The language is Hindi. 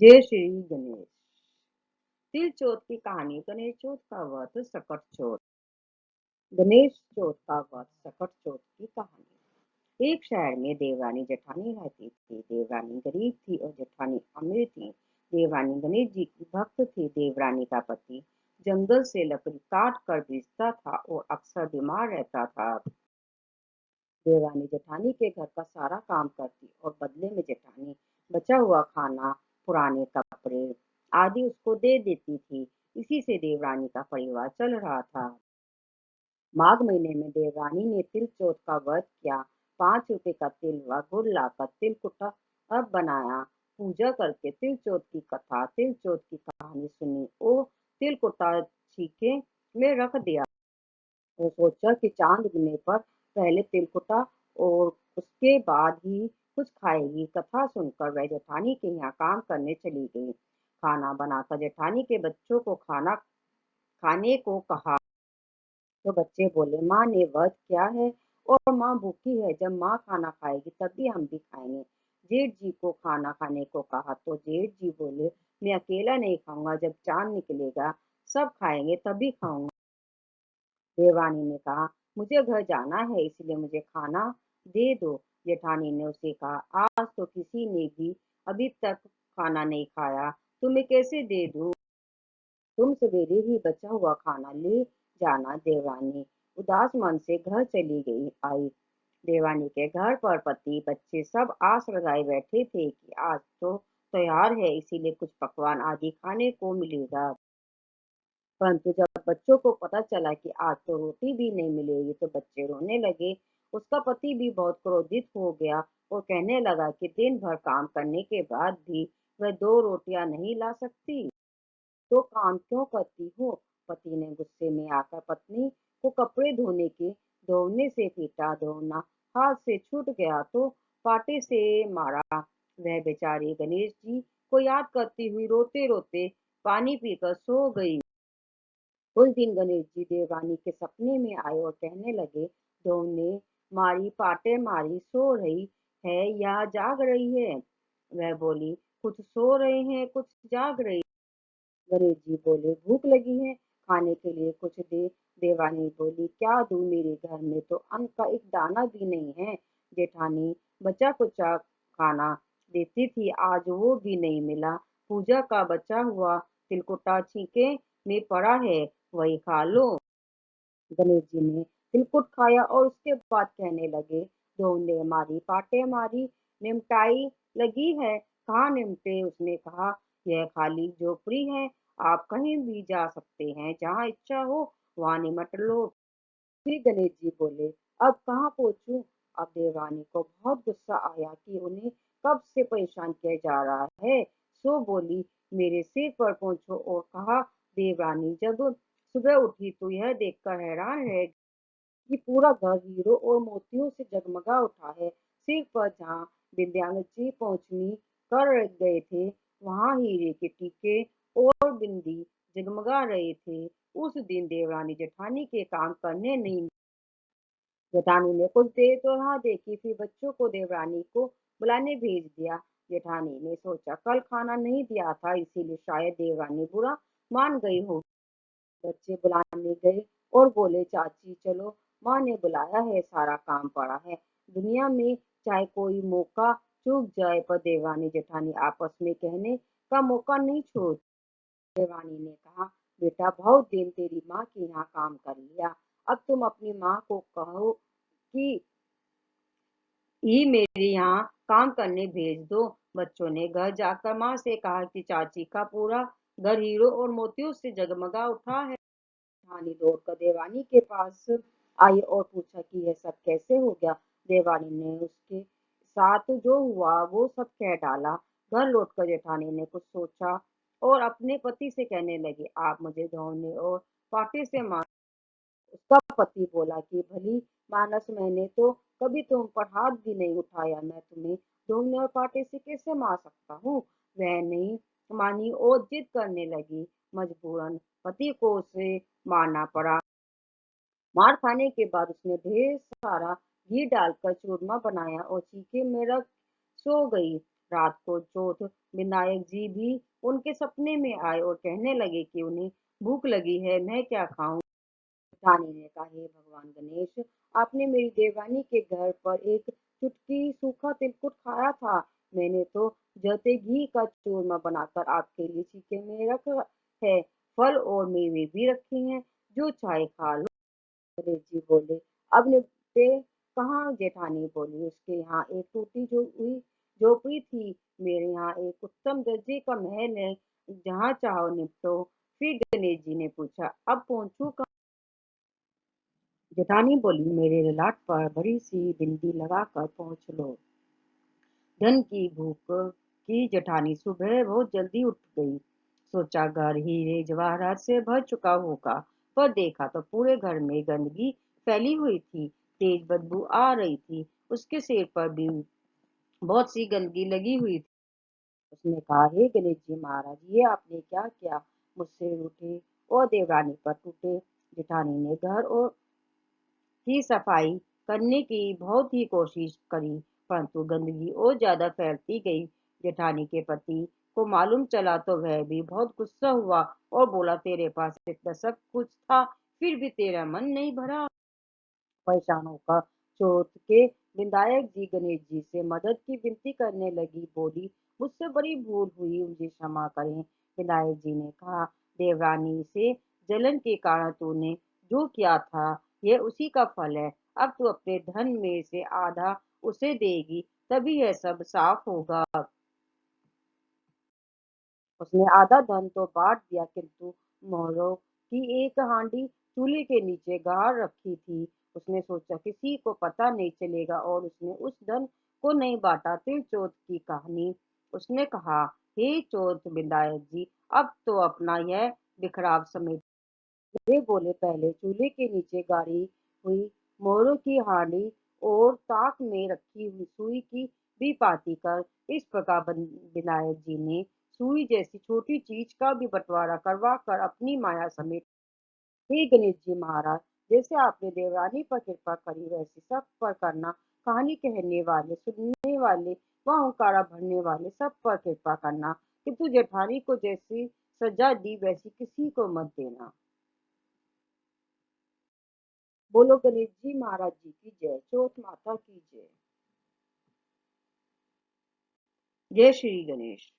जय श्री गणेश। तिल चौथ की कहानी। गणेश चौथ का व्रत सकट चौथ। गणेश चौथ का व्रत सकट चौथ की कहानी। एक शहर में देवरानी जेठानी रहती थी। देवरानी गरीब थी और जेठानी अमीर थी। देवरानी गणेश जी की भक्त थी। देवरानी का पति जंगल से लकड़ी काट कर बेचता था और अक्सर बीमार रहता था। देवरानी जेठानी के घर का सारा काम करती और बदले में जेठानी बचा हुआ खाना, पुराने कपड़े आदि उसको दे देती थी। इसी से देवरानी का परिवार चल रहा था। माघ महीने में देवरानी ने तिल चौथ का व्रत किया। 5 रुपए का तिल व गुड़ लाकर तिल कुटा अब बनाया। पूजा करके तिल चौथ की कथा, तिल चौथ की कहानी सुनी और तिल कुटा छीके में रख दिया। वो सोचा कि चांद उगने पर पहले तिलकुटा और उसके बाद ही कुछ खाएगी। कथा सुनकर वह जेठानी के यहाँ काम करने चली गई। खाना बनाकर जेठानी के बच्चों को खाना खाने को कहा तो बच्चे बोले, माँ ने व्रत किया है और माँ भूखी है। जब माँ खाना खाएगी तभी हम भी खाएंगे। जेठ जी को खाना खाने को कहा तो जेठ जी बोले, मैं अकेला नहीं खाऊंगा, जब चांद निकलेगा सब खाएंगे तभी खाऊंगा। देवरानी ने कहा, मुझे घर जाना है इसलिए मुझे खाना दे दो। जेठानी ने उसे कहा, आज तो किसी ने भी अभी तक खाना नहीं खाया, तुम्हें कैसे दे दूं? तुम सवेरे ही बचा हुआ खाना ले जाना। देवरानी उदास मन से घर चली गई आई। देवरानी के घर पर पति बच्चे सब आस लगाए बैठे थे कि आज तो त्योहार है, इसीलिए कुछ पकवान आदि खाने को मिलेगा। परंतु जब बच्चों को पता चला कि आज तो रोटी भी नहीं मिलेगी तो बच्चे रोने लगे। उसका पति भी बहुत क्रोधित हो गया और कहने लगा कि दिन भर काम करने के बाद भी वह 2 रोटियां नहीं ला सकती तो काम क्यों करती हो? पति ने गुस्से में आकर पत्नी को कपड़े धोने के धोने से पीटा। धोना हाथ से छूट गया तो पाटे से मारा। वह बेचारी गणेश जी को याद करती हुई रोते रोते पानी पीकर सो गई। उस दिन गणेश जी देवरानी के सपने में आए और कहने लगे, तुमने मारी पाटे मारी सो रही है या जाग रही है? वह बोली, कुछ सो रहे हैं कुछ जाग रही। गणेश जी बोले, भूख लगी है, खाने के लिए कुछ दे। देवानी बोली, क्या दूं, मेरे घर में तो अन्न का एक दाना भी नहीं है। जेठानी बचा कुचा खाना देती थी, आज वो भी नहीं मिला। पूजा का बचा हुआ तिलकुटा छीके में पड़ा है, वही खा लो। गणेश जी ने तिलकुट खाया और उसके बाद कहने लगे, धोने मारी पाटे मारी निमटाई लगी है, कहाँ निमटे? उसने कहा, यह खाली झोपड़ी है, आप कहीं भी जा सकते हैं, जहाँ इच्छा हो वहां निमट लो। फिर गणेश जी बोले, अब कहाँ पहुंचूं? अब देवरानी को बहुत गुस्सा आया कि उन्हें कब से परेशान किया जा रहा है। सो बोली, मेरे सिर पर पहुंचो। और कहा, देवरानी जब सुबह उठी तो यह देखकर हैरान रह कि पूरा घर हीरो और मोतियों से जगमगा उठा है। सिर पर जहाँ विंध्याचल पहुंचनी कर गए थे, वहां हीरे के टीके और बिंदी जगमगा रहे थे। उस दिन देवरानी जेठानी के काम करने नहीं। जेठानी ने कुछ देर तो राह देखी, फिर बच्चों को देवरानी को बुलाने भेज दिया। जेठानी ने सोचा, कल खाना नहीं दिया था इसीलिए शायद देवरानी बुरा मान गई हो। बच्चे बुलाने गए और बोले, चाची चलो, माँ ने बुलाया है, सारा काम पड़ा है। दुनिया में चाहे कोई मौका चूक जाए पर देवानी जेठानी आपस में कहने का मौका नहीं छोड़। देवानी ने कहा, बेटा बहुत दिन तेरी माँ के यहाँ काम कर लिया, अब तुम अपनी माँ को कहो कि ही मेरे यहाँ काम करने भेज दो। बच्चों ने घर जाकर माँ से कहा कि चाची का पूरा घर हीरो और मोतियों से जगमगा उठा है। रानी दौड़कर देवानी के पास आई और पूछा कि यह सब कैसे हो गया। देवानी ने उसके साथ जो हुआ वो सब कह डाला। घर लौटकर जेठानी ने कुछ सोचा और अपने पति से कहने लगी, आप मुझे धोने और पाटे से मार। उसका पति बोला कि भली मानस, मैंने तो कभी तुम पर हाथ भी नहीं उठाया, मैं तुम्हें धोने और पाटे से कैसे मार सकता हूँ? वह नहीं मानी और जिद करने लगी। मजबूरन पति को उसे मारना पड़ा। मार खाने के बाद उसने ढेर सारा घी डालकर चूरमा बनाया और चीखे में रख सो गई। रात को चौथ विनायक जी भी उनके सपने में आए और कहने लगे कि उन्हें भूख लगी है, मैं क्या खाऊं। रानी ने कहा, हे भगवान गणेश, आपने मेरी देवरानी के घर पर एक चुटकी सूखा तिलकुट खाया था। मैंने तो जलते घी का चूरमा बनाकर आपके लिए सीखे में रख है। फल और मेवे भी रखे हैं, जो चाहे खा लो। गणेश जी बोले, अब निपटे कहाँ। जेठानी बोली, उसके यहाँ एक टूटी जो हुई झोपड़ी थी, मेरे यहाँ एक उत्तम दर्जे का महल है, जहाँ चाहो निपटो। फिर गणेश जी ने पूछा, अब पहुंचू कहाँ। जेठानी बोली, मेरे ललाट पर बड़ी सी बिंदी लगाकर पहुंच लो। धन की भूख की जेठानी सुबह बहुत जल्दी उठ गई। सोचा घर हीरे जवाहरात से भर चुका होगा, पर देखा तो पूरे घर में गंदगी फैली हुई थी। तेज बदबू आ रही थी। उसके सिर पर भी बहुत सी गंदगी लगी हुई थी। उसने कहा, हे गणेश जी महाराज, ये आपने क्या किया। मुझसे रूठे और देवरानी पर टूटे। जेठानी ने घर और की सफाई करने की बहुत ही कोशिश करी, परंतु गंदगी और ज्यादा फैलती गई। जेठानी के पति को मालूम चला तो वह भी बहुत गुस्सा हुआ और बोला, तेरे पास इतना सब कुछ था, फिर भी तेरा मन नहीं भरा। परेशान होकर चौथ के विधायक जी गणेश जी से मदद की विनती करने लगी। बोली, मुझसे बड़ी भूल हुई, मुझे क्षमा करें। विधायक जी ने कहा, देवरानी से जलन के कारण तूने जो किया था, यह उसी का फल है। अब तू अपने धन में से आधा उसे देगी, तभी यह सब साफ होगा। उसने आधा धन तो बांट दिया, किंतु मोहरों की एक हांडी चूल्हे के नीचे गाड़ रखी थी। उसने सोचा किसी को पता नहीं चलेगा और उसने उस धन को नहीं बांटा। फिर चौथ की कहानी उसने कहा, हे चौथ विधायक जी, अब तो अपना यह बिखराव समेट। वे बोले, पहले चूल्हे के नीचे गाड़ी हुई मोरों की हांडी और ताक में रखी हुई सुई की भी पाती कर। इस प्रकार विनायक जी ने सुई जैसी छोटी चीज का भी बंटवारा करवा कर अपनी माया समेट। हे गणेश जी महाराज, जैसे आपने देवरानी पर कृपा करी, वैसे सब पर करना। कहानी कहने वाले, सुनने वाले व हुंकारा भरने वाले सब पर कृपा करना, किंतु जेठानी को जैसी सजा दी वैसी किसी को मत देना। बोलो गणेश जी महाराज जी की जय। चौथ माता की जय। जय श्री गणेश।